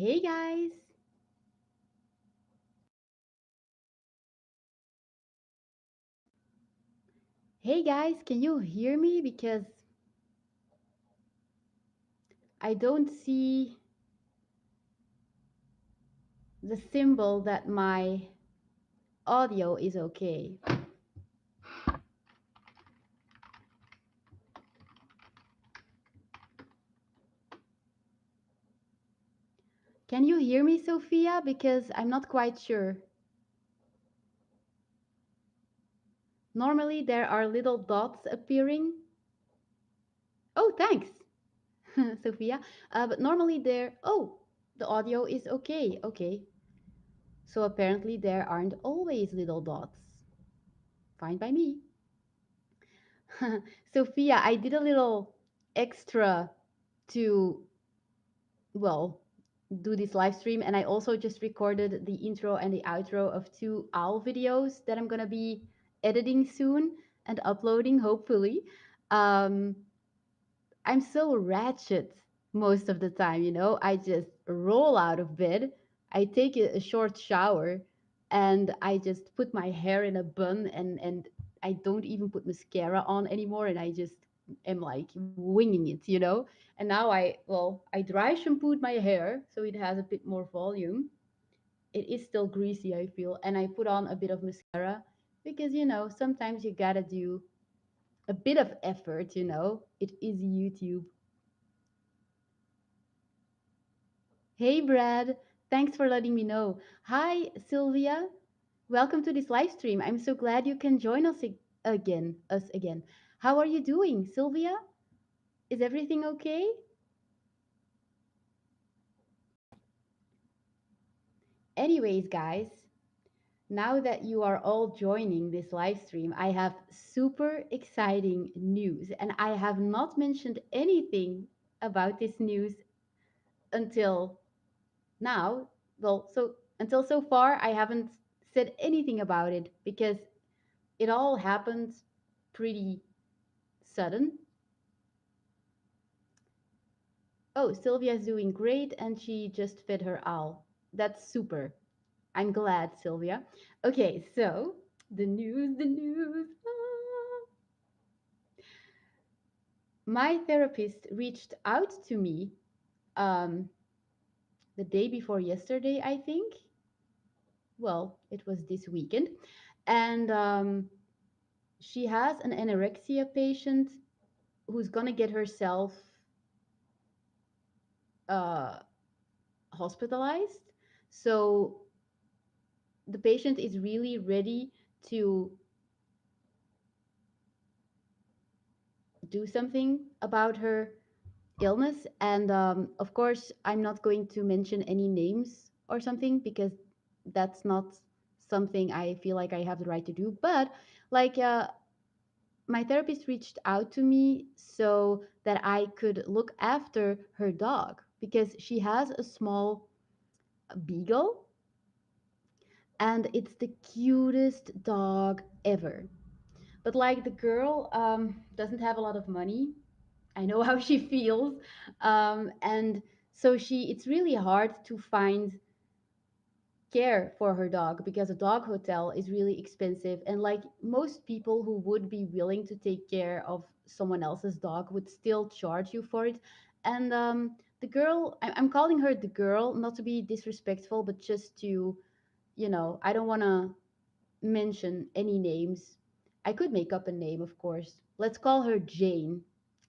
Hey guys. Hey guys, can you hear me? Because I don't see the symbol that my audio is okay. Can you hear me, Sophia? Because I'm not quite sure. Normally there are little dots appearing. Oh, thanks, Sophia. But normally the audio is okay. Okay. So apparently there aren't always little dots. Fine by me. Sophia, I did a little extra to, well, do this live stream, and I also just recorded the intro and the outro of two owl videos that I'm going to be editing soon and uploading, hopefully. Um, I'm so ratchet most of the time, I just roll out of bed, I take a short shower, and I just put my hair in a bun, and I don't even put mascara on anymore, and I just am like winging it. And now I dry shampooed my hair so it has a bit more volume. It is still greasy, I feel, and I put on a bit of mascara because sometimes you gotta do a bit of effort. It is YouTube. Hey, Brad. Thanks for letting me know. Hi, Sylvia. Welcome to this live stream. I'm so glad you can join us again. How are you doing, Sylvia? Is everything okay? Anyways, guys, now that you are all joining this live stream, I have super exciting news, and I have not mentioned anything about this news until now. Until so far, I haven't said anything about it because it all happened pretty sudden. Oh, Sylvia's doing great and she just fed her owl. That's super. I'm glad, Sylvia. Okay, so the news. My therapist reached out to me um, the day before yesterday, I think. Well, it was this weekend. And she has an anorexia patient who's going to get herself uh, hospitalized. So the patient is really ready to do something about her illness. And of course, I'm not going to mention any names or something because that's not something I feel like I have the right to do. But like, my therapist reached out to me so that I could look after her dog because she has a small beagle, and it's the cutest dog ever. But like the girl doesn't have a lot of money. I know how she feels. And so it's really hard to find care for her dog because a dog hotel is really expensive. And like most people who would be willing to take care of someone else's dog would still charge you for it. And the girl, I'm calling her the girl, not to be disrespectful, but just to, I don't want to mention any names. I could make up a name, of course. Let's call her Jane.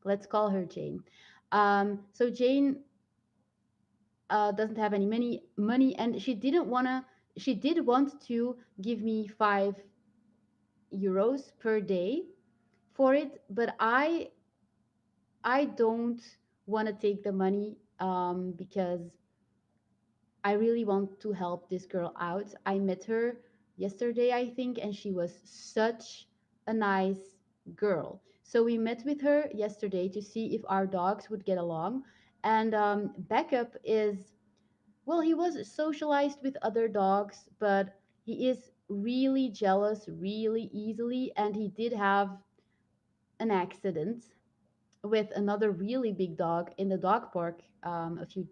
Let's call her Jane. So Jane doesn't have any money, and she didn't wanna. She did want to give me 5 euros per day for it, but I don't want to take the money because I really want to help this girl out. I met her yesterday, I think, and she was such a nice girl. So we met with her yesterday to see if our dogs would get along. And Backup is, well, he was socialized with other dogs, but he is really jealous really easily. And he did have an accident with another really big dog in the dog park a few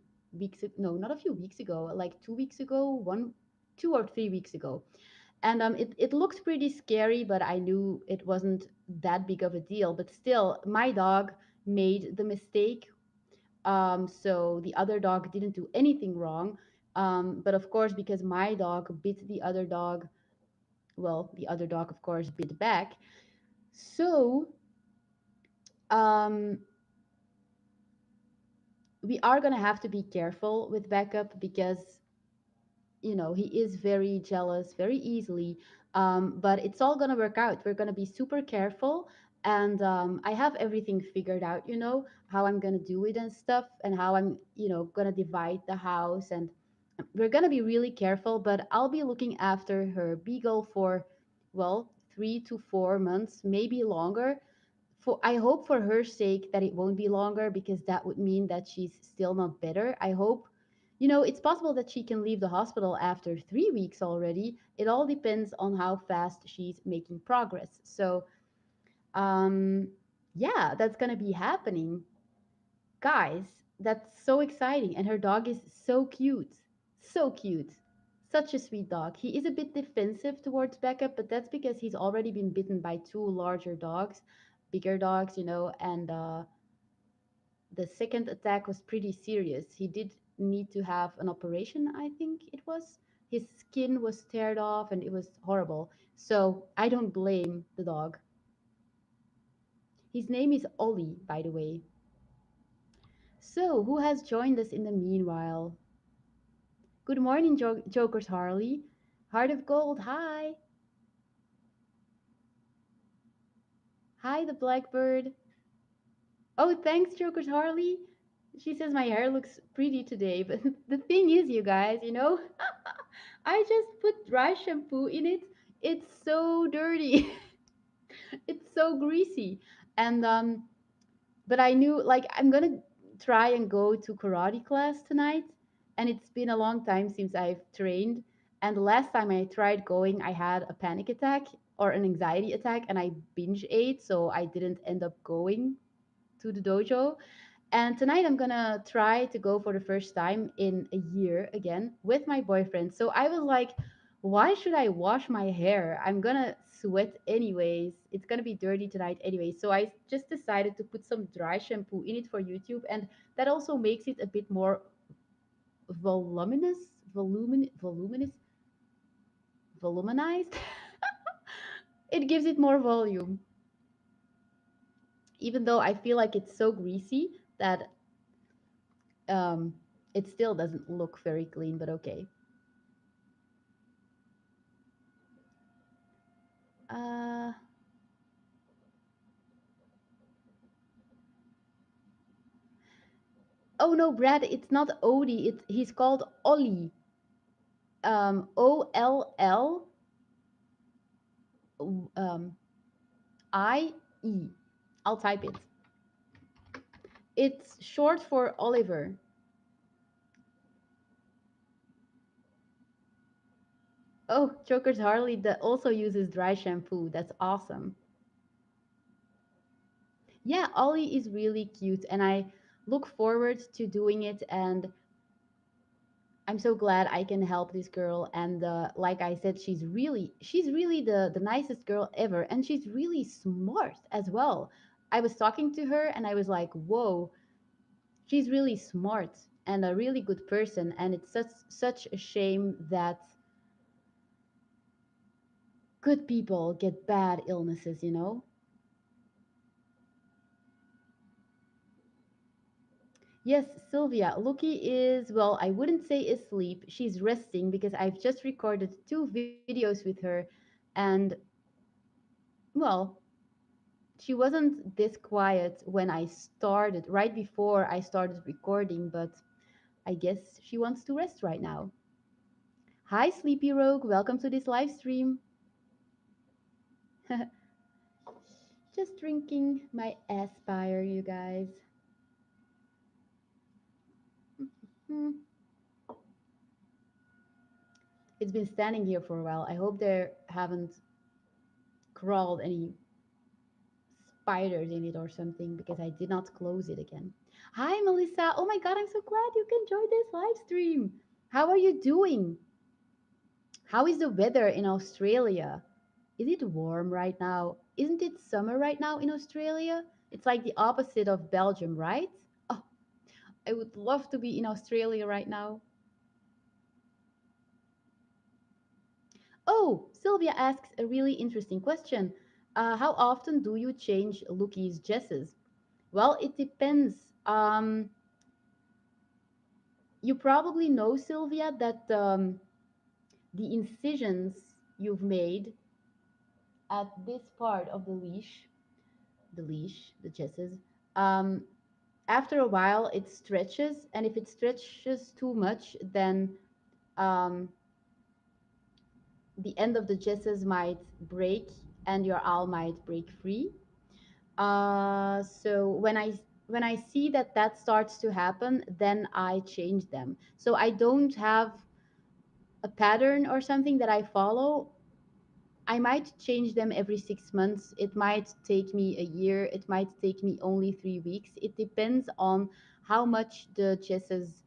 no, not a few weeks ago, like 2 weeks ago, 2 or 3 weeks ago. And it looked pretty scary, but I knew it wasn't that big of a deal. But still, my dog made the mistake. So the other dog didn't do anything wrong. But of course, because my dog bit the other dog, well, the other dog, of course, bit back. So um, we are going to have to be careful with backup because he is very jealous very easily. But it's all going to work out. We're going to be super careful. And I have everything figured out, how I'm going to do it and stuff, and how I'm going to divide the house. And we're going to be really careful, but I'll be looking after her beagle for, well, 3 to 4 months, maybe longer. I hope for her sake that it won't be longer, because that would mean that she's still not better. I hope, it's possible that she can leave the hospital after 3 weeks already. It all depends on how fast she's making progress. So, um, yeah, that's gonna be happening, guys. That's so exciting, and her dog is so cute, so cute. Such a sweet dog. He is a bit defensive towards Becca, but that's because he's already been bitten by two larger dogs, bigger dogs, and the second attack was pretty serious. He did need to have an operation, I think it was. His skin was teared off and it was horrible. So I don't blame the dog. His name is Ollie, by the way. So, who has joined us in the meanwhile? Good morning, Joker's Harley. Heart of Gold, hi. Hi, the Blackbird. Oh, thanks, Joker's Harley. She says my hair looks pretty today, but the thing is, you guys, I just put dry shampoo in it. It's so dirty. It's so greasy. And but I knew, like, I'm going to try and go to karate class tonight, and it's been a long time since I've trained. And the last time I tried going, I had a panic attack or an anxiety attack, and I binge ate, so I didn't end up going to the dojo. And tonight I'm gonna try to go for the first time in a year again with my boyfriend. So I was like, why should I wash my hair? I'm gonna sweat anyways. It's gonna be dirty tonight anyway. So I just decided to put some dry shampoo in it for YouTube, and that also makes it a bit more voluminous, voluminized. It gives it more volume, even though I feel like it's so greasy that um, it still doesn't look very clean. But okay. Uh, oh no, Brad, it's not Odie. He's called Ollie. O-L-L um I-E. I'll type it. It's short for Oliver. Oh, Joker's Harley that also uses dry shampoo. That's awesome. Yeah, Ollie is really cute, and I look forward to doing it. And I'm so glad I can help this girl. And like I said, she's really the nicest girl ever, and she's really smart as well. I was talking to her, and I was like, whoa, she's really smart and a really good person. And it's such a shame that good people get bad illnesses. Yes, Sylvia, Lucky is, well, I wouldn't say asleep. She's resting because I've just recorded 2 videos with her. And, well, she wasn't this quiet when I started, right before I started recording, but I guess she wants to rest right now. Hi, Sleepy Rogue. Welcome to this live stream. Just drinking my Aspire, you guys. Hmm. It's been standing here for a while. I hope there haven't crawled any spiders in it or something because I did not close it again. Hi, Melissa. Oh my God, I'm so glad you can join this live stream. How are you doing? How is the weather in Australia? Is it warm right now? Isn't it summer right now in Australia? It's like the opposite of Belgium, right? Oh, I would love to be in Australia right now. Oh, Sylvia asks a really interesting question. How often do you change Lookie's jesses? Well, it depends. You probably know, Sylvia, that the incisions you've made at this part of the jesses, um, after a while it stretches, and if it stretches too much, then um, the end of the jesses might break and your owl might break free. So when I see that that starts to happen, then I change them. So I don't have a pattern or something that I follow. I might change them every 6 months. It might take me a year. It might take me only 3 weeks. It depends on how much the jesses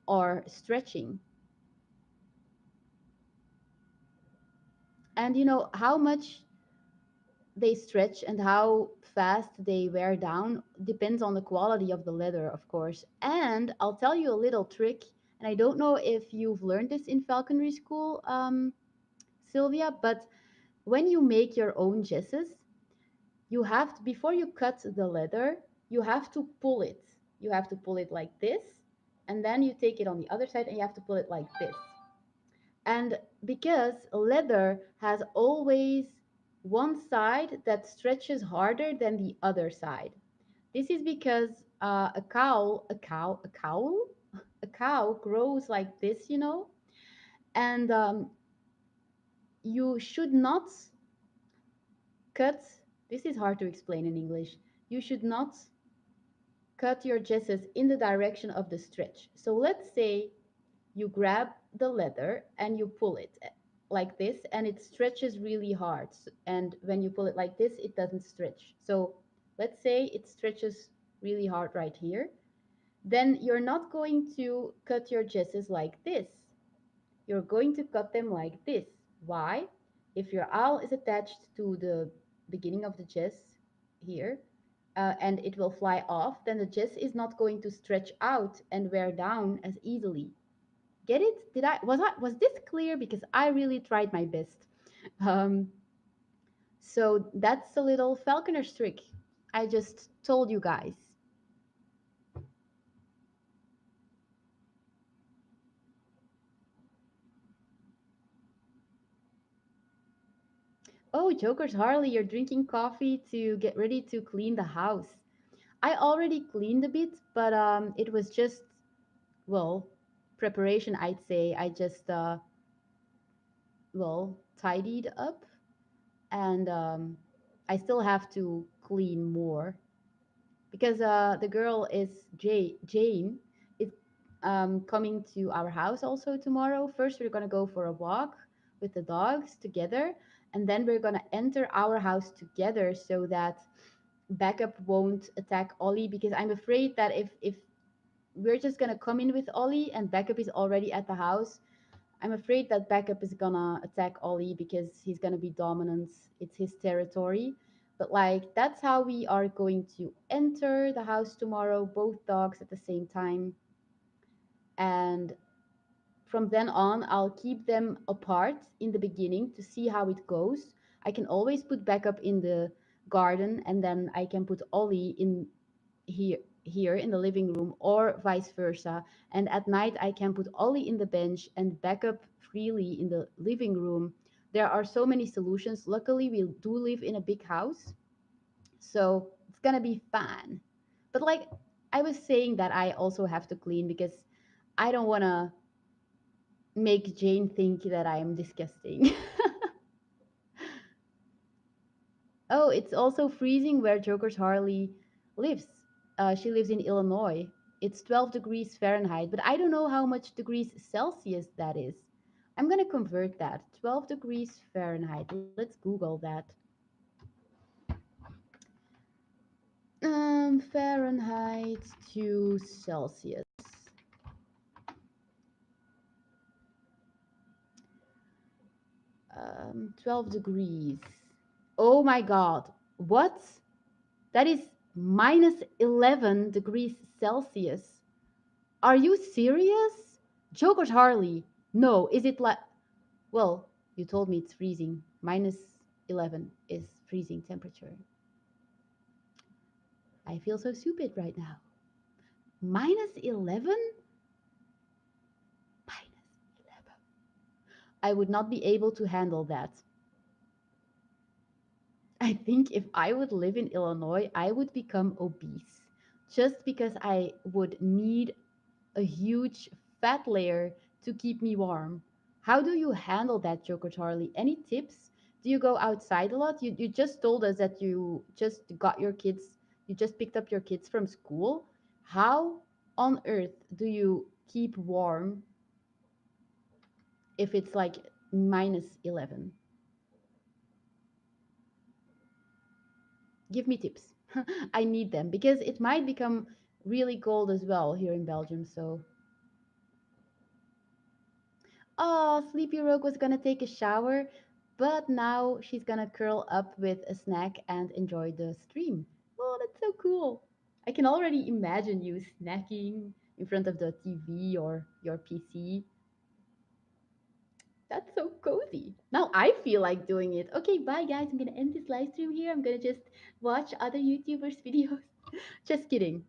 are stretching, and how much they stretch and how fast they wear down depends on the quality of the leather, of course. And I'll tell you a little trick, and I don't know if you've learned this in falconry school, Sylvia, but when you make your own jesses, you have to, before you cut the leather, you have to pull it. You have to pull it like this, and then you take it on the other side and you have to pull it like this. And because leather has always one side that stretches harder than the other side. This is because a cow grows like this, and you should not cut. This is hard to explain in English. You should not cut your jesses in the direction of the stretch. So let's say you grab the leather and you pull it like this, and it stretches really hard. And when you pull it like this, it doesn't stretch. So let's say it stretches really hard right here. Then you're not going to cut your jesses like this. You're going to cut them like this. Why? If your owl is attached to the beginning of the jess here, and it will fly off, then the jess is not going to stretch out and wear down as easily. Get it? Was this clear? Because I really tried my best. Um, so that's a little falconer's trick. I just told you guys. Oh, Joker's Harley, you're drinking coffee to get ready to clean the house. I already cleaned a bit, but it was just, well, preparation, I'd say. I just tidied up, and I still have to clean more because the girl is Jane is coming to our house also tomorrow. First, we're gonna go for a walk with the dogs together, and then we're gonna enter our house together so that backup won't attack Ollie. Because I'm afraid that if we're just gonna come in with Ollie and backup is already at the house, I'm afraid that backup is gonna attack Ollie because he's gonna be dominant. It's his territory. But like that's how we are going to enter the house tomorrow, both dogs at the same time. And from then on, I'll keep them apart in the beginning to see how it goes. I can always put backup in the garden, and then I can put Ollie in here in the living room, or vice versa. And at night I can put Ollie in the bench and backup freely in the living room. There are so many solutions. Luckily, we do live in a big house, so it's gonna be fun. But like I was saying, that I also have to clean because I don't want to make Jane think that I am disgusting. Oh, it's also freezing where Joker's Harley lives. She lives in Illinois. It's 12 degrees Fahrenheit, but I don't know how much degrees Celsius that is. I'm going to convert that. 12 degrees Fahrenheit. Let's Google that. Fahrenheit to Celsius. 12 degrees. Oh my God. What? That is minus 11 degrees Celsius. Are you serious? Joker's Harley. No, is it like. Well, you told me it's freezing. Minus 11 is freezing temperature. I feel so stupid right now. Minus 11? Minus 11. I would not be able to handle that. I think if I would live in Illinois, I would become obese just because I would need a huge fat layer to keep me warm. How do you handle that, Joker Charlie? Any tips? Do you go outside a lot? You just told us that you just got your kids, you just picked up your kids from school. How on earth do you keep warm if it's like minus 11? Give me tips. I need them because it might become really cold as well here in Belgium. So, oh, Sleepy Rogue was gonna take a shower, but now she's gonna curl up with a snack and enjoy the stream. Oh, that's so cool. I can already imagine you snacking in front of the TV or your PC. That's so cozy. Now I feel like doing it. Okay, bye guys. I'm gonna end this live stream here. I'm gonna just watch other YouTubers' videos. Just kidding.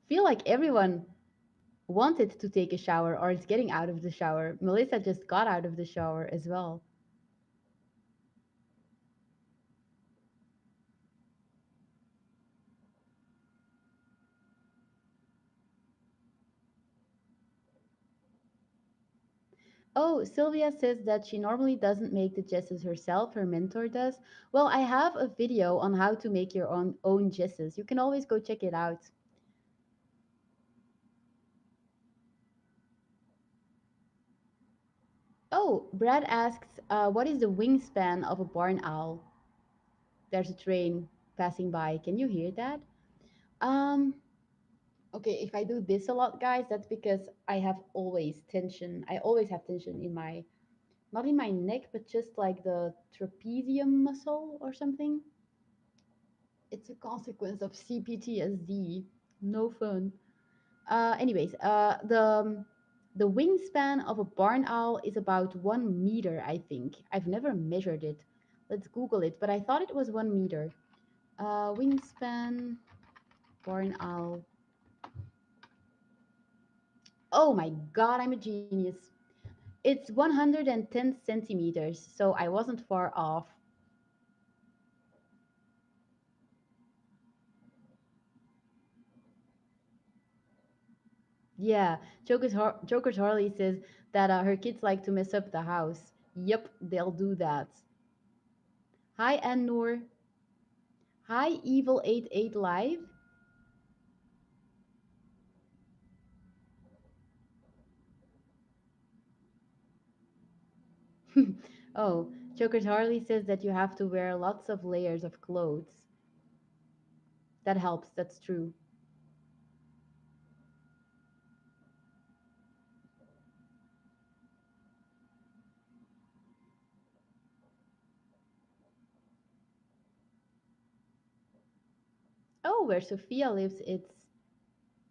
Feel like everyone wanted to take a shower or is getting out of the shower. Melissa just got out of the shower as well. Oh, Sylvia says that she normally doesn't make the jesses herself, her mentor does. Well, I have a video on how to make your own jesses. You can always go check it out. Oh, Brad asks, what is the wingspan of a barn owl? There's a train passing by. Can you hear that? Um, okay, if I do this a lot, guys, that's because I have always tension. I always have tension in my, not in my neck, but just like the trapezium muscle or something. It's a consequence of CPTSD. No fun. The wingspan of a barn owl is about 1 meter, I think. I've never measured it. Let's Google it, but I thought it was 1 meter. Wingspan barn owl. Oh my god, I'm a genius. It's 110 centimeters, so I wasn't far off. Yeah, Joker's Harley says that her kids like to mess up the house. Yep, they'll do that. Hi, Annur. Hi, Evil88 Live. Oh, Joker's Harley says that you have to wear lots of layers of clothes. That helps, that's true. Oh, where Sophia lives, it's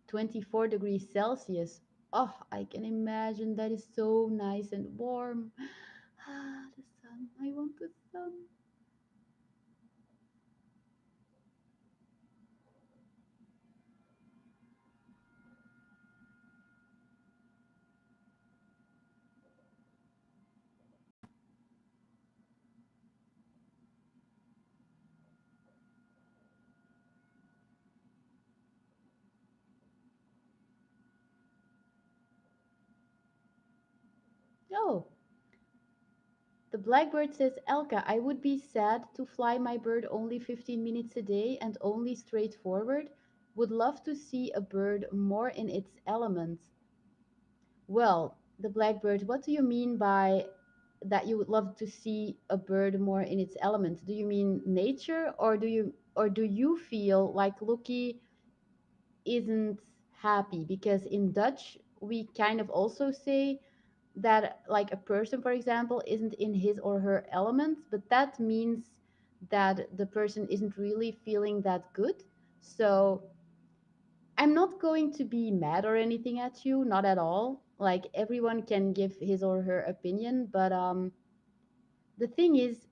24 degrees Celsius. Oh, I can imagine that is so nice and warm. Ah, the sun. I want the sun. Oh, the blackbird says, Elka, I would be sad to fly my bird only 15 minutes a day and only straight forward. Would love to see a bird more in its element. Well, the blackbird, what do you mean by that you would love to see a bird more in its element? Do you mean nature, or do you feel like Loki isn't happy? Because in Dutch we kind of also say that like a person, for example, isn't in his or her element, but that means that the person isn't really feeling that good. So I'm not going to be mad or anything at you, not at all. Like everyone can give his or her opinion, but the thing is,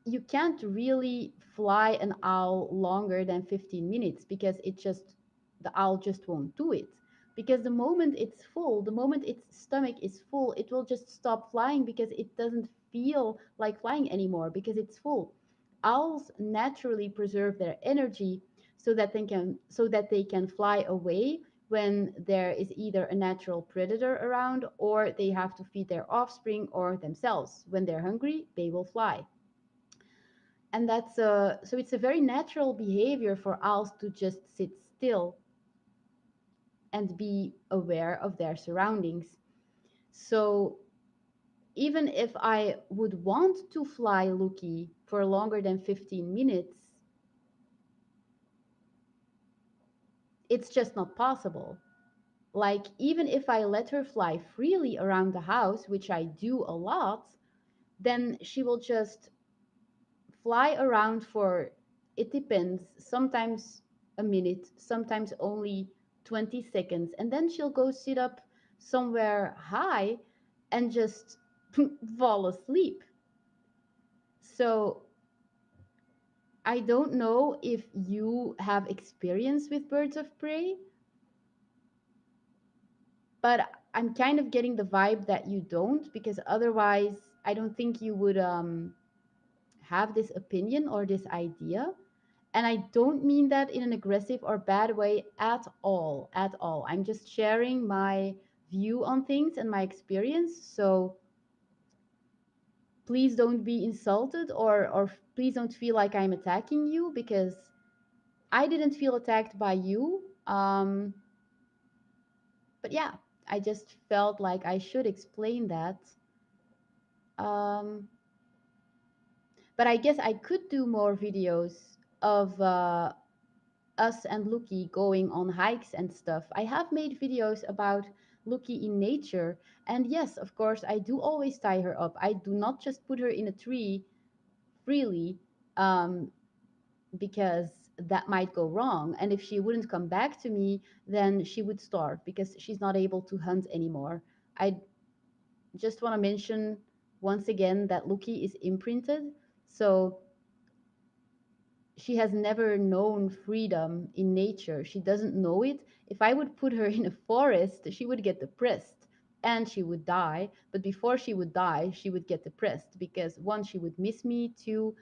you can't really fly an owl longer than 15 minutes because the owl just won't do it. Because the moment it's full, the moment its stomach is full, it will just stop flying because it doesn't feel like flying anymore because it's full. Owls naturally preserve their energy so that they can fly away when there is either a natural predator around or they have to feed their offspring or themselves. When they're hungry, they will fly. And so it's a very natural behavior for owls to just sit still and be aware of their surroundings. So even if I would want to fly Lucky for longer than 15 minutes, it's just not possible. Like, even if I let her fly freely around the house, which I do a lot, then she will just fly around for, it depends, sometimes a minute, sometimes only 20 seconds, and then she'll go sit up somewhere high and just fall asleep. So I don't know if you have experience with birds of prey, but I'm kind of getting the vibe that you don't, because otherwise I don't think you would have this opinion or this idea. And I don't mean that in an aggressive or bad way at all, at all. I'm just sharing my view on things and my experience. So please don't be insulted, or please don't feel like I'm attacking you, because I didn't feel attacked by you. But yeah, I just felt like I should explain that. Um, but I guess I could do more videos of us and Lucky going on hikes and stuff. I have made videos about Lucky in nature. And yes, of course, I do always tie her up. I do not just put her in a tree freely, um, because that might go wrong. And if she wouldn't come back to me, then she would starve because she's not able to hunt anymore. I just want to mention once again that Lucky is imprinted. So she has never known freedom in nature. She doesn't know it. If I would put her in a forest, she would get depressed and she would die. But before she would die, she would get depressed because one, she would miss me, two,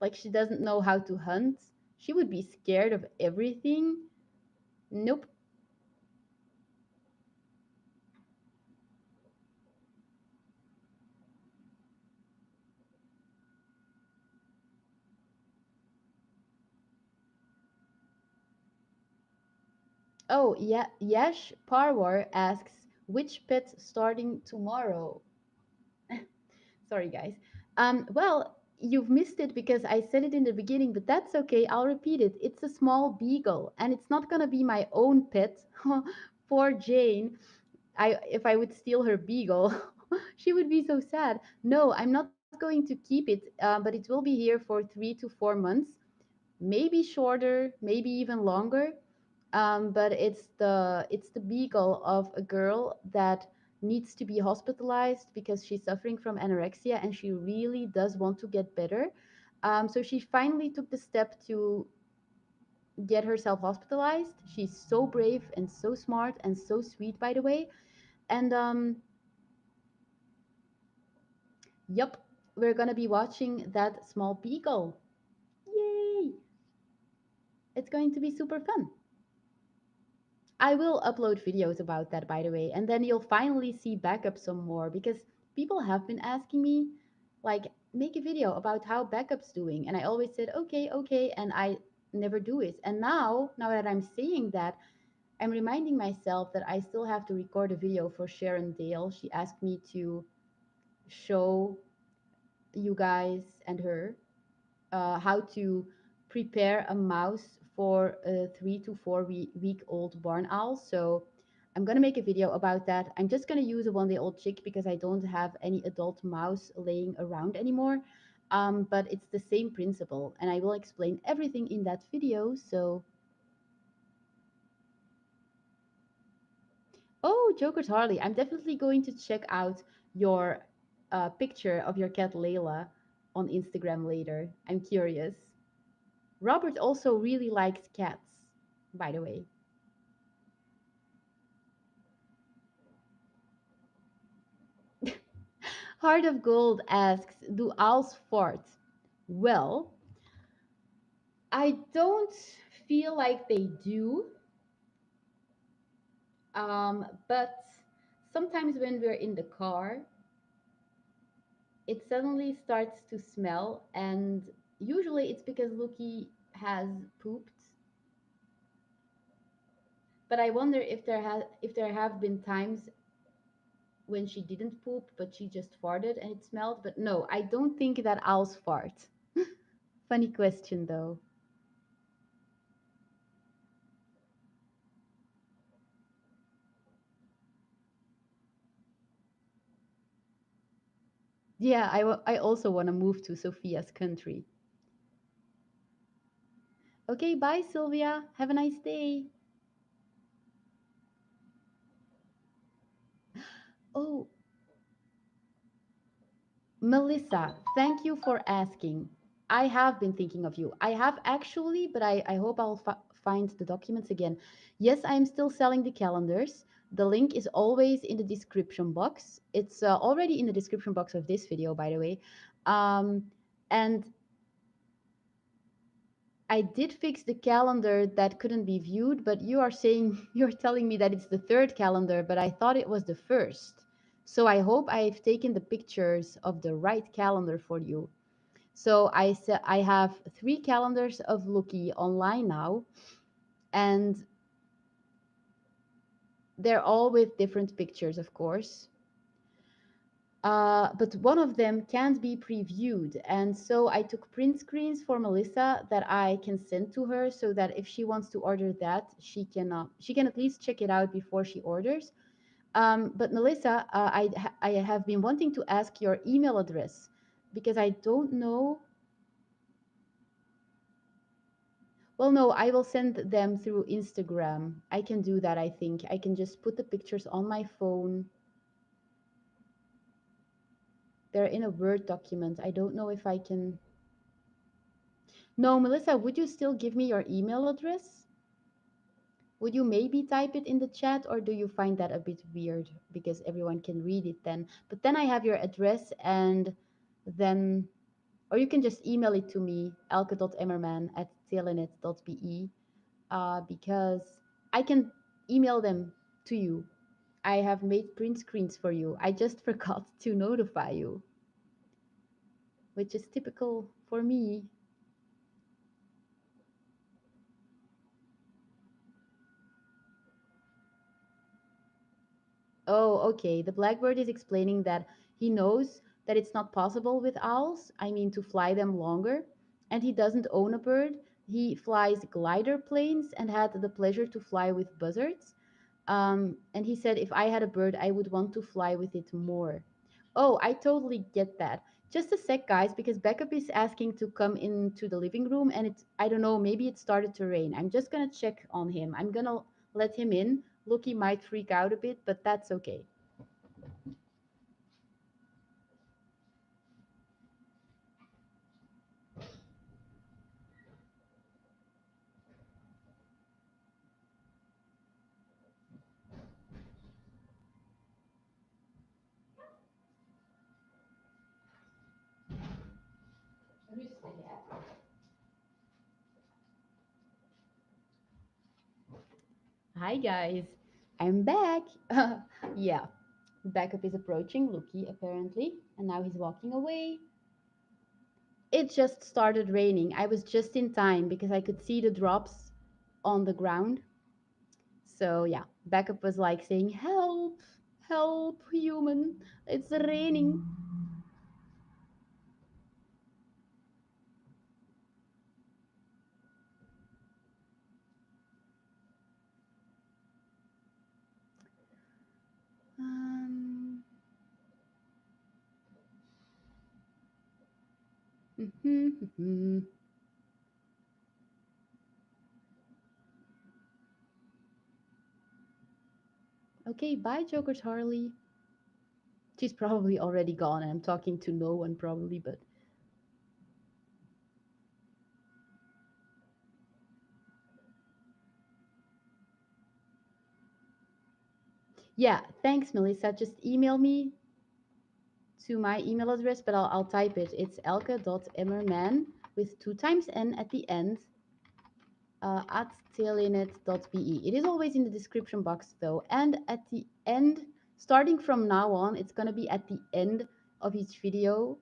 like she doesn't know how to hunt. She would be scared of everything. Nope. Oh, yeah. Yash Parwar asks, which pet starting tomorrow? Sorry, guys. Well, you've missed it because I said it in the beginning, but that's okay. I'll repeat it. It's a small beagle, and it's not gonna be my own pet. Poor Jane. If I would steal her beagle, she would be so sad. No, I'm not going to keep it, but it will be here for 3 to 4 months, maybe shorter, maybe even longer. But it's the beagle of a girl that needs to be hospitalized because she's suffering from anorexia and she really does want to get better. So she finally took the step to get herself hospitalized. She's so brave and so smart and so sweet, by the way. And yep, we're gonna be watching that small beagle. Yay! It's going to be super fun. I will upload videos about that, by the way, and then you'll finally see backup some more because people have been asking me, like, make a video about how backup's doing, and I always said, okay, okay, and I never do it. And now that I'm saying that, I'm reminding myself that I still have to record a video for Sharon Dale. She asked me to show you guys and her how to prepare a mouse for a 3 to 4 week old barn owl. So I'm gonna make a video about that. I'm just gonna use a 1 day old chick because I don't have any adult mouse laying around anymore. But it's the same principle, and I will explain everything in that video. So, oh, Joker's Harley, I'm definitely going to check out your picture of your cat Layla on Instagram later. I'm curious. Robert also really likes cats, by the way. Heart of Gold asks, do owls fart? Well, I don't feel like they do, but sometimes when we're in the car, it suddenly starts to smell, and usually it's because Lucky has pooped. But I wonder if there have been times when she didn't poop, but she just farted and it smelled. But no, I don't think that owls fart. Funny question though. Yeah, I also want to move to Sophia's country. Okay, bye, Sylvia. Have a nice day. Oh, Melissa, thank you for asking. I have been thinking of you. I have actually, but I hope I'll find the documents again. Yes, I'm still selling the calendars. The link is always in the description box. It's already in the description box of this video, by the way. Um, and I did fix the calendar that couldn't be viewed, but you are saying you're telling me that it's the third calendar, but I thought it was the first. So I hope I've taken the pictures of the right calendar for you. So I said I have 3 calendars of Loki online now, and they're all with different pictures, of course. But one of them can't be previewed, and so I took print screens for Melissa that I can send to her, so that if she wants to order that, she can at least check it out before she orders. But Melissa, I have been wanting to ask your email address because I don't know. Well, no, I will send them through Instagram. I can do that, I think. I can just put the pictures on my phone. They're in a Word document. I don't know if I can. No, Melissa, would you still give me your email address? Would you maybe type it in the chat, or do you find that a bit weird because everyone can read it then? But then I have your address, and then, or you can just email it to me, elke.emmermann@telenet.be, because I can email them to you. I have made print screens for you. I just forgot to notify you, which is typical for me. Oh, okay. The blackbird is explaining that he knows that it's not possible with owls, I mean, to fly them longer, and he doesn't own a bird. He flies glider planes and had the pleasure to fly with buzzards. And he said, if I had a bird, I would want to fly with it more. Oh, I totally get that. Just a sec, guys, because Backup is asking to come into the living room, and it's, I don't know, maybe it started to rain. I'm just gonna check on him. I'm gonna let him in. Look, he might freak out a bit, but that's okay. Hi, guys. I'm back. Yeah, Backup is approaching Lucky, apparently, and now he's walking away. It just started raining. I was just in time because I could see the drops on the ground. So yeah, Backup was like saying, "Help, help, human! It's raining." Okay, bye, Joker's Harley. She's probably already gone, and I'm talking to no one probably, but yeah, thanks, Melissa. Just email me to my email address, but I'll type it. It's elke.emmermann with two times N at the end at telenet.be. It is always in the description box though. And at the end, starting from now on, it's going to be at the end of each video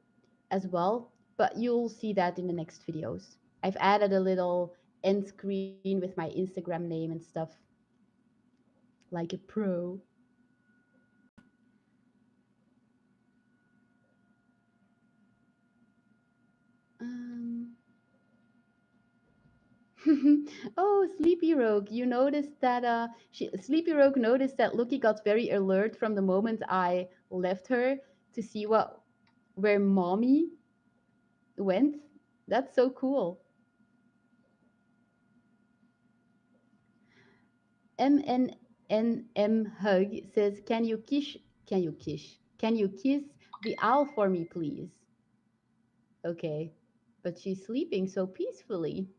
as well. But you'll see that in the next videos. I've added a little end screen with my Instagram name and stuff like a pro. Um, oh, Sleepy Rogue, you noticed that Sleepy Rogue noticed that Lucky got very alert from the moment I left her to see what where mommy went. That's so cool. MNNM Hug says, Can you kiss the owl for me, please?" Okay, but she's sleeping so peacefully.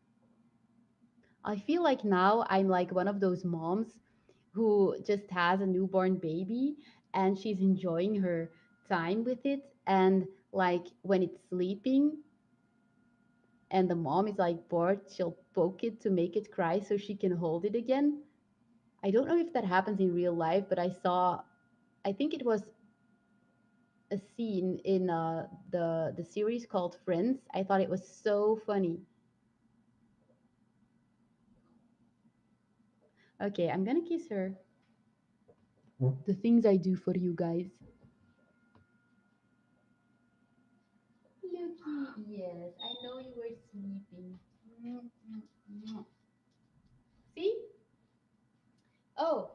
I feel like now I'm like one of those moms who just has a newborn baby and she's enjoying her time with it. And like when it's sleeping and the mom is like bored, she'll poke it to make it cry so she can hold it again. I don't know if that happens in real life, but I think it was a scene in the series called Friends. I thought it was so funny. Okay, I'm gonna kiss her. The things I do for you guys. Lucky, yes, I know you were sleeping. See? Oh,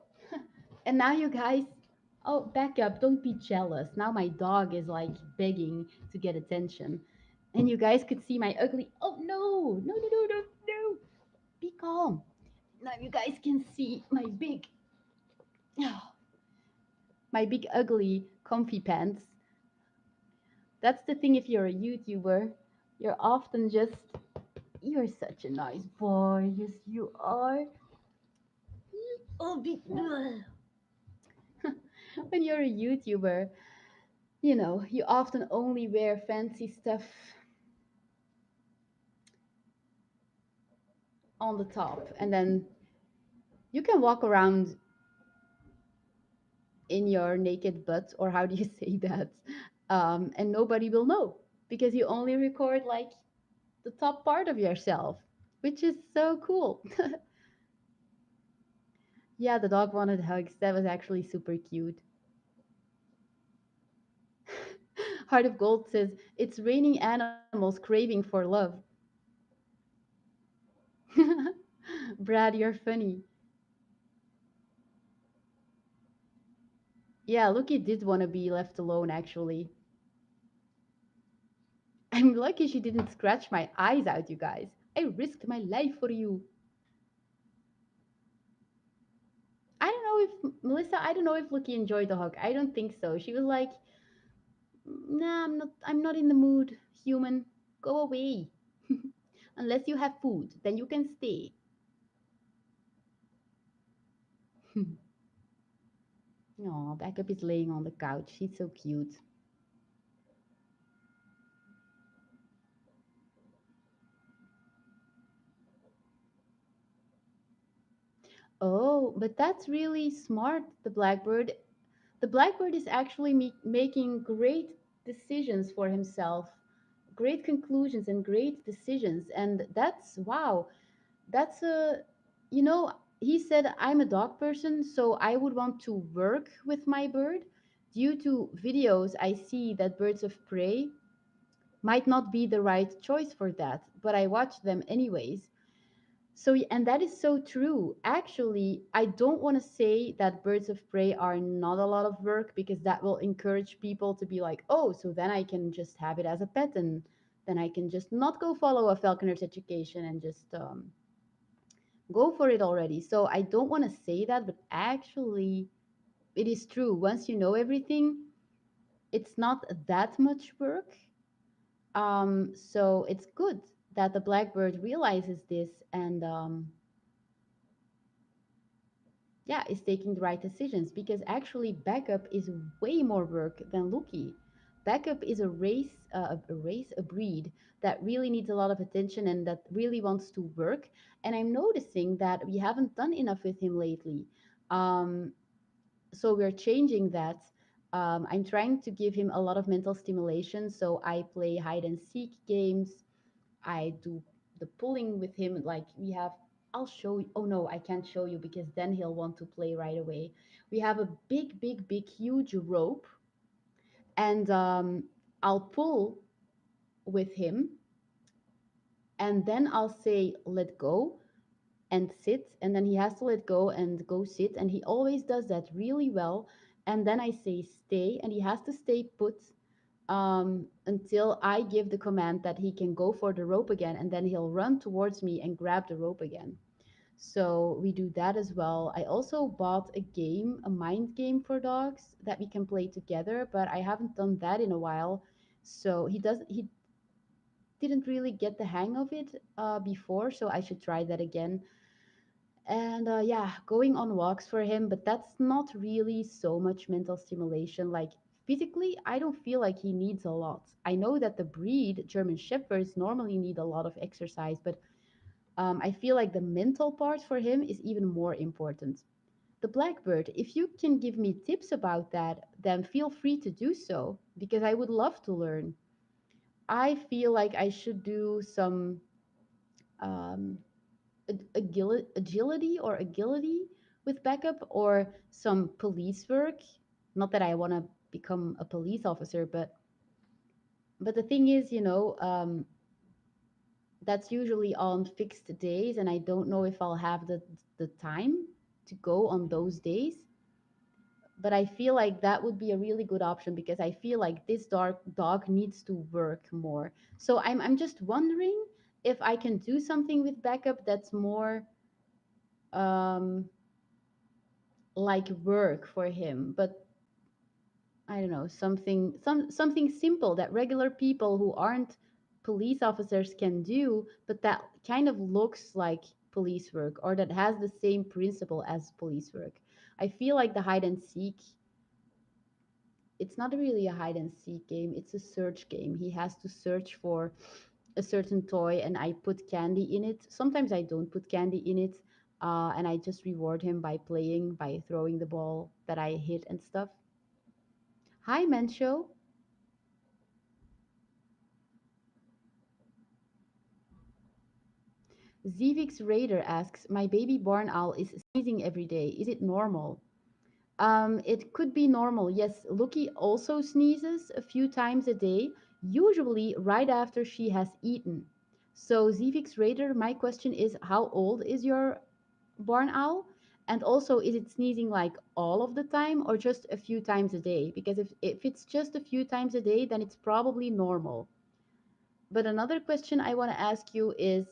and now you guys. Oh, back up. Don't be jealous. Now my dog is like begging to get attention. And you guys could see my ugly. Oh, no. No, no, no, no, no. Be calm. Now you guys can see my big ugly comfy pants. That's the thing if you're a YouTuber. You're often just. You're such a nice boy. Yes, you are. Oh, when you're a YouTuber, you often only wear fancy stuff on the top, and then you can walk around in your naked butt, or how do you say that? And nobody will know because you only record like the top part of yourself, which is so cool. Yeah, the dog wanted hugs. That was actually super cute. Heart of Gold says, "It's raining animals craving for love." Brad, you're funny. Yeah, Lucky did want to be left alone, actually. I'm lucky she didn't scratch my eyes out, you guys. I risked my life for you. I don't know if Melissa, I don't know if Lucky enjoyed the hug. I don't think so. She was like, "Nah, I'm not in the mood, human. Go away. Unless you have food, then you can stay." Oh, Backup is laying on the couch. She's so cute. Oh, but that's really smart, the Blackbird. The Blackbird is actually making great decisions for himself, great conclusions and great decisions. And that's wow. That's a, you know, he said, "I'm a dog person, so I would want to work with my bird. Due to videos, I see that birds of prey might not be the right choice for that, but I watch them anyways." So, and that is so true. Actually, I don't want to say that birds of prey are not a lot of work because that will encourage people to be like, "Oh, so then I can just have it as a pet and then I can just not go follow a falconer's education and just go for it already. So I don't want to say that, but actually, it is true. Once you know everything, it's not that much work. So it's good that the blackbird realizes this and yeah, is taking the right decisions because actually backup is way more work than Loki. Backup is a breed that really needs a lot of attention and that really wants to work. And I'm noticing that we haven't done enough with him lately. Um, so we're changing that. I'm trying to give him a lot of mental stimulation. So I play hide and seek games. I do the pulling with him. Like we have, I'll show you. Oh no, I can't show you because then he'll want to play right away. We have a big, huge rope, and I'll pull with him, and then I'll say, let go and sit. And then he has to let go and go sit. And he always does that really well. And then I say, stay, and he has to stay put until I give the command that he can go for the rope again, and then he'll run towards me and grab the rope again. So we do that as well. I also bought a game, a mind game for dogs that we can play together, but I haven't done that in a while. So he didn't really get the hang of it before, so I should try that again. And yeah, going on walks for him, but that's not really so much mental stimulation. Like physically, I don't feel like he needs a lot. I know that the breed German Shepherds normally need a lot of exercise, but I feel like the mental part for him is even more important. The Blackbird, if you can give me tips about that, then feel free to do so because I would love to learn. I feel like I should do some um, agility with backup or some police work. Not that I want to become a police officer, but the thing is, that's usually on fixed days, and I don't know if I'll have the time to go on those days. But I feel like that would be a really good option because I feel like this dog needs to work more. So I'm just wondering if I can do something with backup that's more um, like work for him, but I don't know, something simple that regular people who aren't police officers can do, but that kind of looks like police work or that has the same principle as police work. I feel like the hide and seek, it's not really a hide and seek game, it's a search game. He has to search for a certain toy and I put candy in it. Sometimes I don't put candy in it. And I just reward him by playing, by throwing the ball that I hit and stuff. Hi, Mencho. Zivix Raider asks, my baby barn owl is sneezing every day. Is it normal? It could be normal. Yes, Lucky also sneezes a few times a day, usually right after she has eaten. So, Zivix Raider, my question is, how old is your barn owl? And also, is it sneezing like all of the time or just a few times a day? Because if it's just a few times a day, then it's probably normal. But another question I want to ask you is,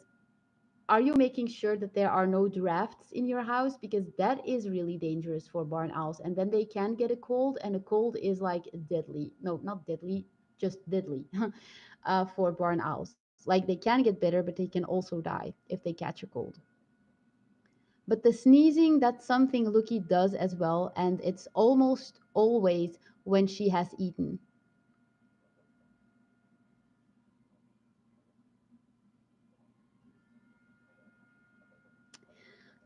are you making sure that there are no drafts in your house? Because that is really dangerous for barn owls. And then they can get a cold, and a cold is like deadly. No, not deadly, just deadly for barn owls. Like they can get better, but they can also die if they catch a cold. But the sneezing, that's something Lucky does as well. And it's almost always when she has eaten.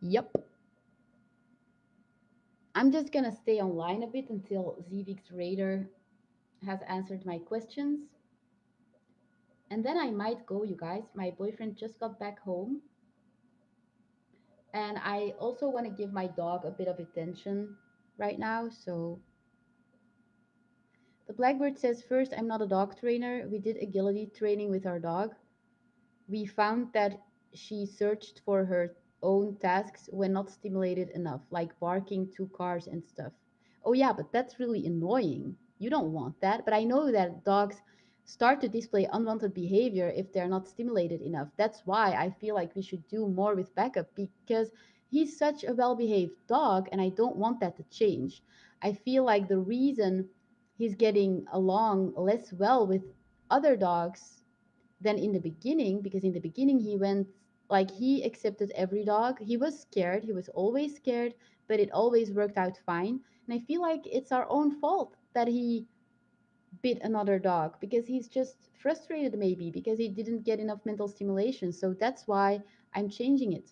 Yep. I'm just going to stay online a bit until Zivix Raider has answered my questions. And then I might go, you guys. My boyfriend just got back home. And I also want to give my dog a bit of attention right now. So the Blackbird says, first, I'm not a dog trainer. We did agility training with our dog. We found that she searched for her own tasks when not stimulated enough, like barking to cars and stuff. Oh, yeah, but that's really annoying. You don't want that. But I know that dogs start to display unwanted behavior if they're not stimulated enough. That's why I feel like we should do more with Backup, because he's such a well behaved dog and I don't want that to change. I feel like the reason he's getting along less well with other dogs than in the beginning, because in the beginning he went like he accepted every dog. He was scared, he was always scared, but it always worked out fine. And I feel like it's our own fault that he bit another dog, because he's just frustrated, maybe because he didn't get enough mental stimulation. So that's why I'm changing it.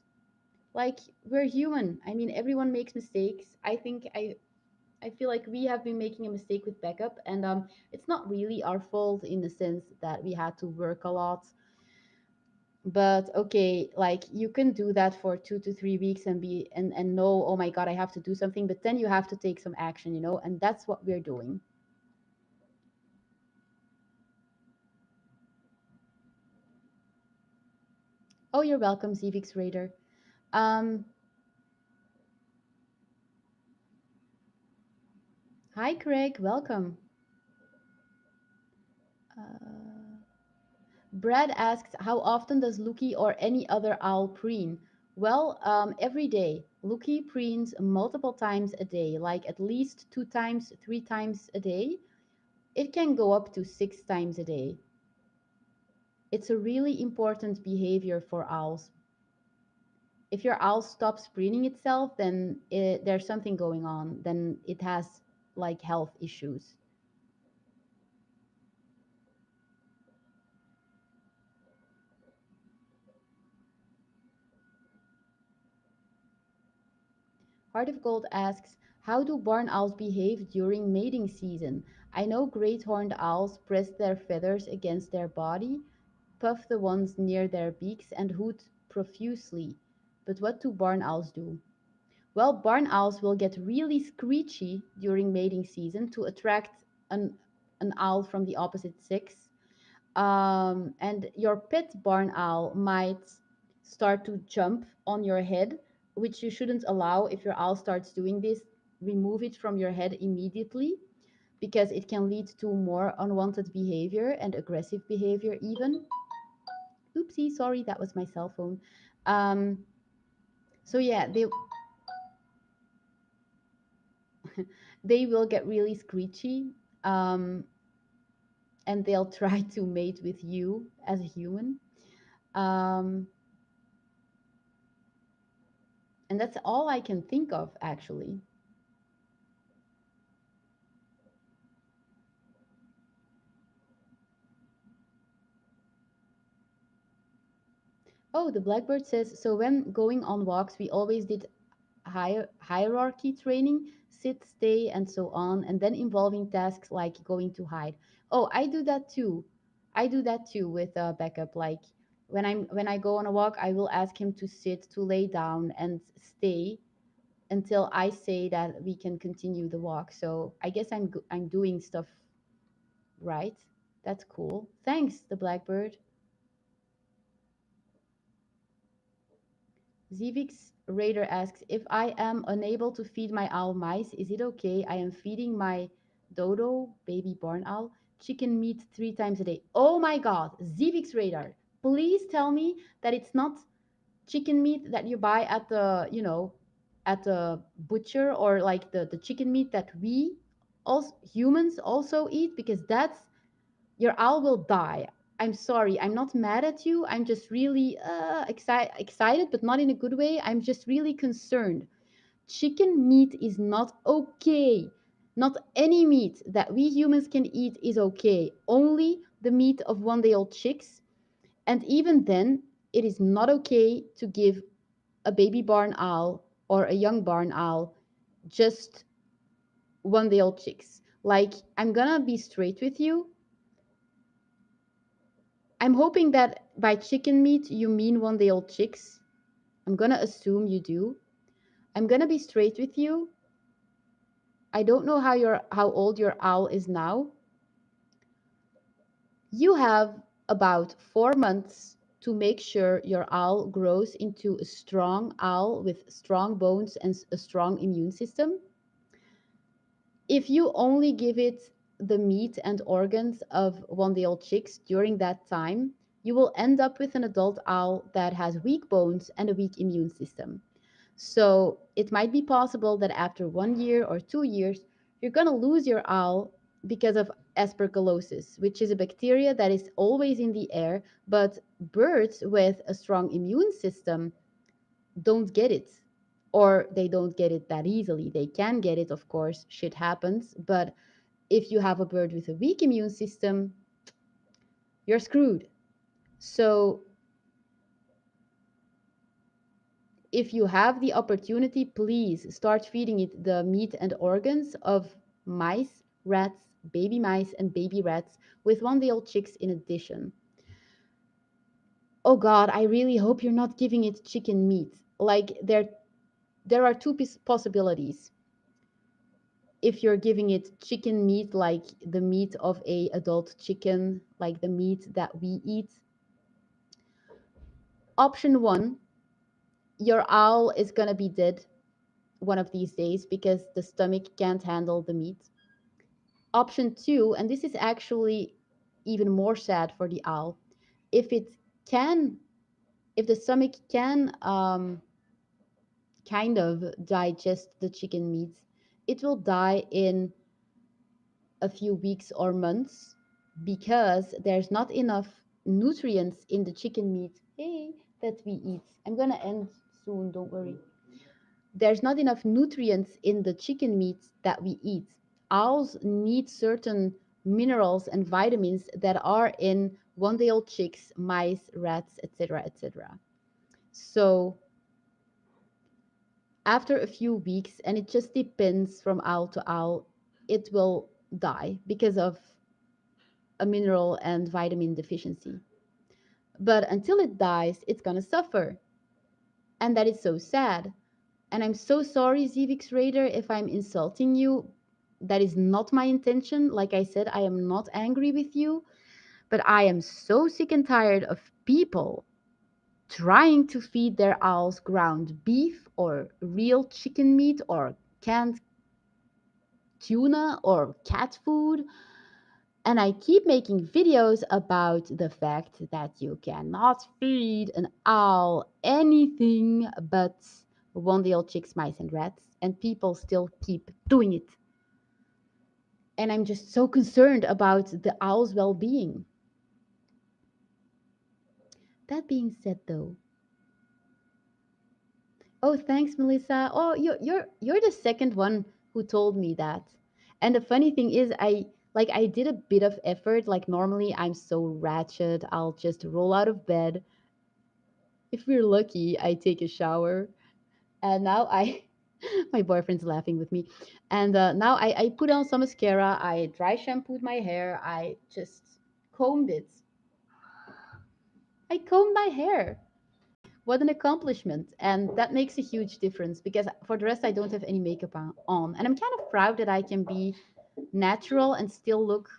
Like, we're human. I mean, everyone makes mistakes. I feel like we have been making a mistake with Backup, and it's not really our fault in the sense that we had to work a lot. But okay, like, you can do that for 2 to 3 weeks and be and know, oh my god, I have to do something, but then you have to take some action, and that's what we're doing. Oh, you're welcome, Zivix Raider. Um, Hi, Craig. Welcome. Uh, Brad asks, how often does Lucky or any other owl preen? Well, every day. Lucky preens multiple times a day, like at least 2 times, 3 times a day. It can go up to 6 times a day. It's a really important behavior for owls. If your owl stops preening itself, then there's something going on. Then it has like health issues. Heart of Gold asks, how do barn owls behave during mating season? I know great horned owls press their feathers against their body, puff the ones near their beaks, and hoot profusely. But what do barn owls do? Well, barn owls will get really screechy during mating season to attract an, an owl from the opposite sex. And your pet barn owl might start to jump on your head, which you shouldn't allow. If your owl starts doing this, remove it from your head immediately, because it can lead to more unwanted behavior and aggressive behavior, even. Oopsie, sorry, that was my cell phone. Um, so, yeah, they will get really screechy. Um, and they'll try to mate with you as a human. Um, and that's all I can think of, actually. Oh, the Blackbird says, so when going on walks, we always did hierarchy training, sit, stay, and so on, and then involving tasks like going to hide. Oh, I do that too. I do that too with Backup. Like, when I go on a walk, I will ask him to sit, to lay down, and stay until I say that we can continue the walk. So I guess I'm doing stuff right. That's cool. Thanks, the Blackbird. Zivix Raider asks, if I am unable to feed my owl mice, is it okay? I am feeding my dodo, baby barn owl, chicken meat 3 times a day. Oh my god, Zivix Radar, please tell me that it's not chicken meat that you buy at at the butcher, or like the chicken meat that we also humans also eat, because that's your owl will die. I'm sorry. I'm not mad at you. I'm just really excited, but not in a good way. I'm just really concerned. Chicken meat is not okay. Not any meat that we humans can eat is okay. Only the meat of 1 day old chicks. And even then, it is not okay to give a baby barn owl or a young barn owl just 1 day old chicks. Like, I'm gonna be straight with you. I'm hoping that by chicken meat you mean 1 day old chicks. I'm gonna assume you do. I'm gonna be straight with you. I don't know how old your owl is now. You have about 4 months to make sure your owl grows into a strong owl with strong bones and a strong immune system. If you only give it the meat and organs of one-day-old chicks during that time, you will end up with an adult owl that has weak bones and a weak immune system. So it might be possible that after 1 year or 2 years, you're going to lose your owl because of aspergillosis, which is a bacteria that is always in the air, but birds with a strong immune system don't get it. Or they don't get it that easily. They can get it, of course, shit happens. But if you have a bird with a weak immune system, you're screwed. So if you have the opportunity, please start feeding it the meat and organs of mice, rats, baby mice, and baby rats with one day old chicks in addition. Oh God, I really hope you're not giving it chicken meat. Like there are two possibilities. If you're giving it chicken meat, like the meat of a adult chicken, like the meat that we eat. Option one, your owl is gonna be dead one of these days because the stomach can't handle the meat. Option two, and this is actually even more sad for the owl, if it can, if the stomach can kind of digest the chicken meat, it will die in a few weeks or months because there's not enough nutrients in the chicken meat, hey, that we eat. I'm gonna end soon, don't worry. There's not enough nutrients in the chicken meat that we eat. Owls need certain minerals and vitamins that are in one day old chicks, mice, rats, etc., etc. So, after a few weeks, and it just depends from owl to owl, it will die because of a mineral and vitamin deficiency. But until it dies, it's gonna suffer. And that is so sad. And I'm so sorry, Zivix Raider, if I'm insulting you. That is not my intention. Like I said, I am not angry with you, but I am so sick and tired of people trying to feed their owls ground beef or real chicken meat or canned tuna or cat food. And I keep making videos about the fact that you cannot feed an owl anything but one day old chicks, mice, and rats, and people still keep doing it. And I'm just so concerned about the owl's well being. That being said, though, oh, thanks, Melissa. Oh, you're the second one who told me that. And the funny thing is, I did a bit of effort. Like normally, I'm so ratchet. I'll just roll out of bed. If we're lucky, I take a shower. And now I, my boyfriend's laughing with me. And now I put on some mascara. I dry shampooed my hair. I just combed it. I combed my hair. What an accomplishment. And that makes a huge difference because for the rest, I don't have any makeup on. And I'm kind of proud that I can be natural and still look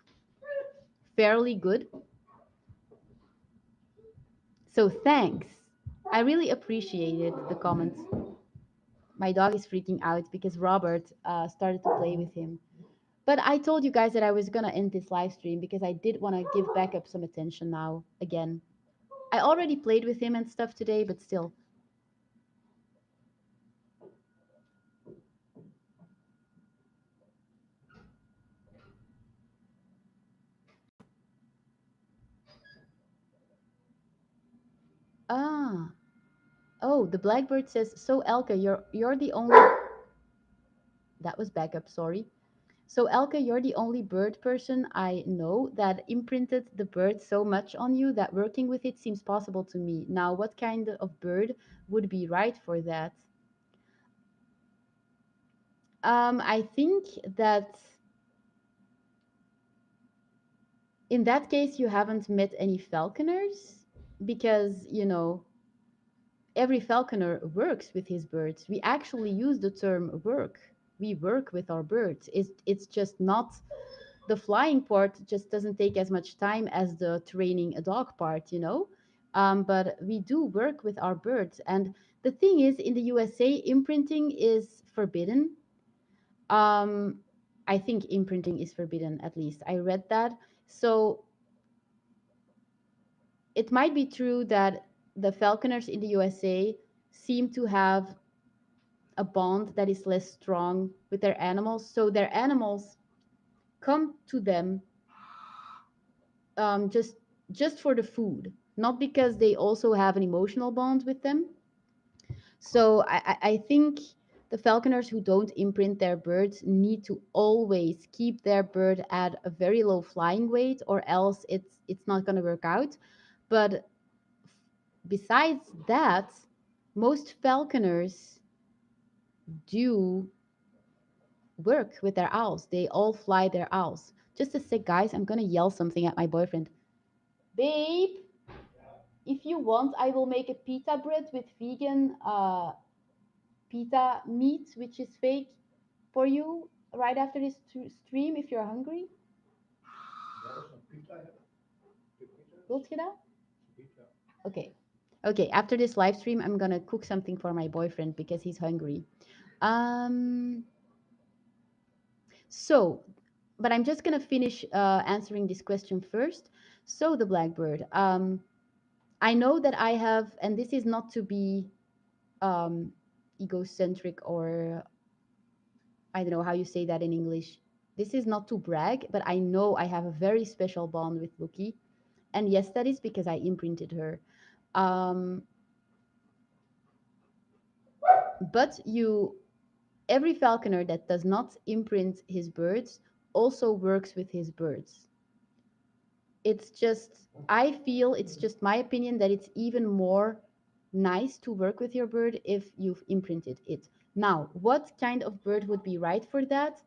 fairly good. So thanks. I really appreciated the comments. My dog is freaking out because Robert started to play with him. But I told you guys that I was gonna end this live stream because I did want to give back up some attention now again. I already played with him and stuff today, but still. Ah, oh, the Blackbird says, so Elke, you're the only. That was backup, sorry. So Elke, you're the only bird person I know that imprinted the bird so much on you that working with it seems possible to me. Now, what kind of bird would be right for that? I think that in that case, you haven't met any falconers because, every falconer works with his birds. We actually use the term work. We work with our birds. It's just not the flying part just doesn't take as much time as the training a dog part. But we do work with our birds. And the thing is, in the USA, imprinting is forbidden. Um, I think imprinting is forbidden, at least. I read that. So it might be true that the falconers in the USA seem to have a bond that is less strong with their animals. So their animals come to them um, just just for the food, not because they also have an emotional bond with them. So I think the falconers who don't imprint their birds need to always keep their bird at a very low flying weight, or else it's not going to work out. But besides that, most falconers do work with their owls. They all fly their owls. Just a sec, guys. I'm going to yell something at my boyfriend. Babe, if you want, I will make a pita bread with vegan pita meat, which is fake, for you right after this stream if you're hungry. Wilt je dat? Okay. Okay, after this live stream, I'm gonna cook something for my boyfriend because he's hungry. Um, so, but I'm just gonna finish answering this question first. So, the blackbird. I know that I have, and this is not to be um, egocentric, or I don't know how you say that in English. This is not to brag, but I know I have a very special bond with Lucky. And yes, that is because I imprinted her. Um, but every falconer that does not imprint his birds also works with his birds. It's just, I feel it's just my opinion that it's even more nice to work with your bird if you've imprinted it. Now, what kind of bird would be right for that?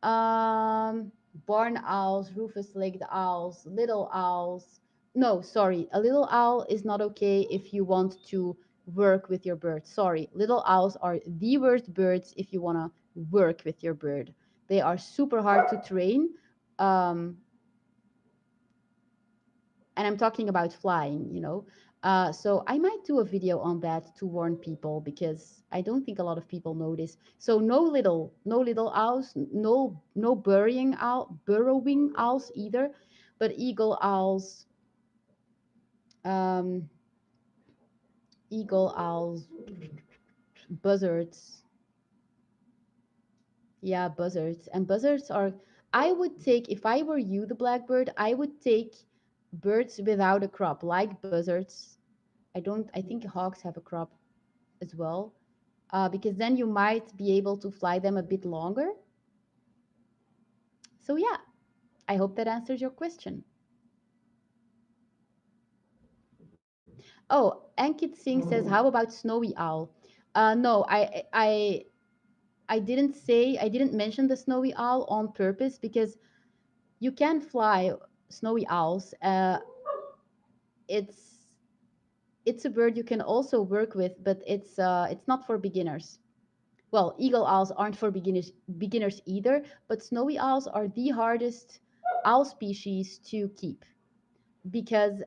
Barn owls, rufous-legged owls, little owls. No, sorry, a little owl is not okay if you want to work with your bird. Sorry, little owls are the worst birds if you want to work with your bird. They are super hard to train. Um, and I'm talking about flying. So I might do a video on that to warn people because I don't think a lot of people know this. So no little owls, no burrowing owls either, but um, eagle owls, buzzards, yeah, buzzards, and buzzards are. I would take, if I were you, the blackbird, I would take birds without a crop, like buzzards. I think hawks have a crop as well, because then you might be able to fly them a bit longer. So yeah, I hope that answers your question. Oh, Ankit Singh says, how about snowy owl? No, I didn't mention the snowy owl on purpose because you can fly snowy owls. It's it's a bird you can also work with, but it's not for beginners. Well, eagle owls aren't for beginners either, but snowy owls are the hardest owl species to keep because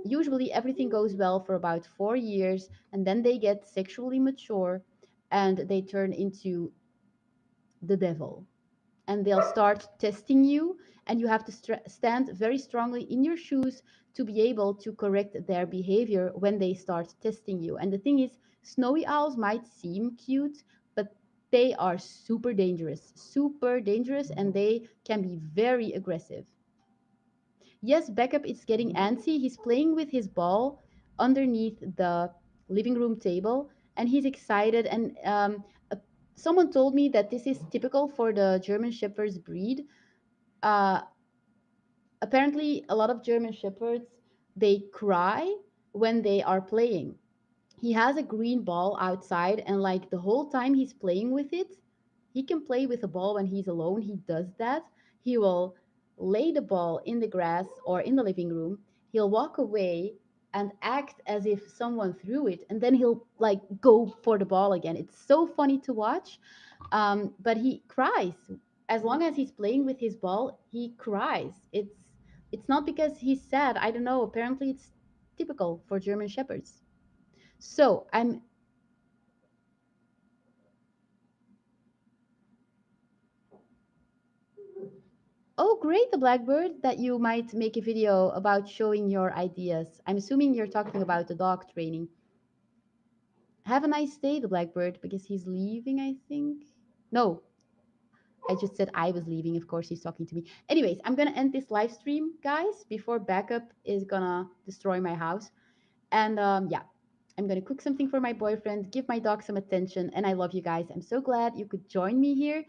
usually everything goes well for about 4 years, and then they get sexually mature and they turn into the devil, and they'll start testing you, and you have to stand very strongly in your shoes to be able to correct their behavior when they start testing you. And the thing is, snowy owls might seem cute, but they are super dangerous, and they can be very aggressive. Yes, Backup is getting antsy. He's playing with his ball underneath the living room table, and he's excited. And uh, someone told me that this is typical for the German Shepherd's breed. Uh, Apparently, a lot of German Shepherds, they cry when they are playing. He has a green ball outside, and like the whole time he's playing with it, he can play with a ball when he's alone. He does that. He will lay the ball in the grass or in the living room. He'll walk away and act as if someone threw it, and then he'll like go for the ball again. It's so funny to watch. But he cries as long as he's playing with his ball. He cries. It's not because he's sad. I don't know. Apparently, it's typical for German shepherds. So I'm Oh, great, the Blackbird, that you might make a video about showing your ideas. I'm assuming you're talking about the dog training. Have a nice day, the Blackbird, because he's leaving, I think. No, I just said I was leaving. Of course, he's talking to me. Anyways, I'm gonna end this live stream, guys, before backup is gonna destroy my house. And yeah, I'm gonna cook something for my boyfriend, give my dog some attention, and I love you guys. I'm so glad you could join me here.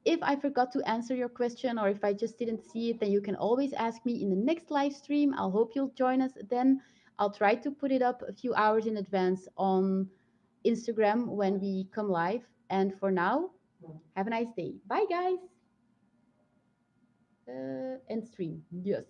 If I forgot to answer your question or if I just didn't see it, then you can always ask me in the next live stream. I'll hope you'll join us then. I'll try to put it up a few hours in advance on Instagram when we come live. And for now, have a nice day. Bye, guys. End stream. Yes.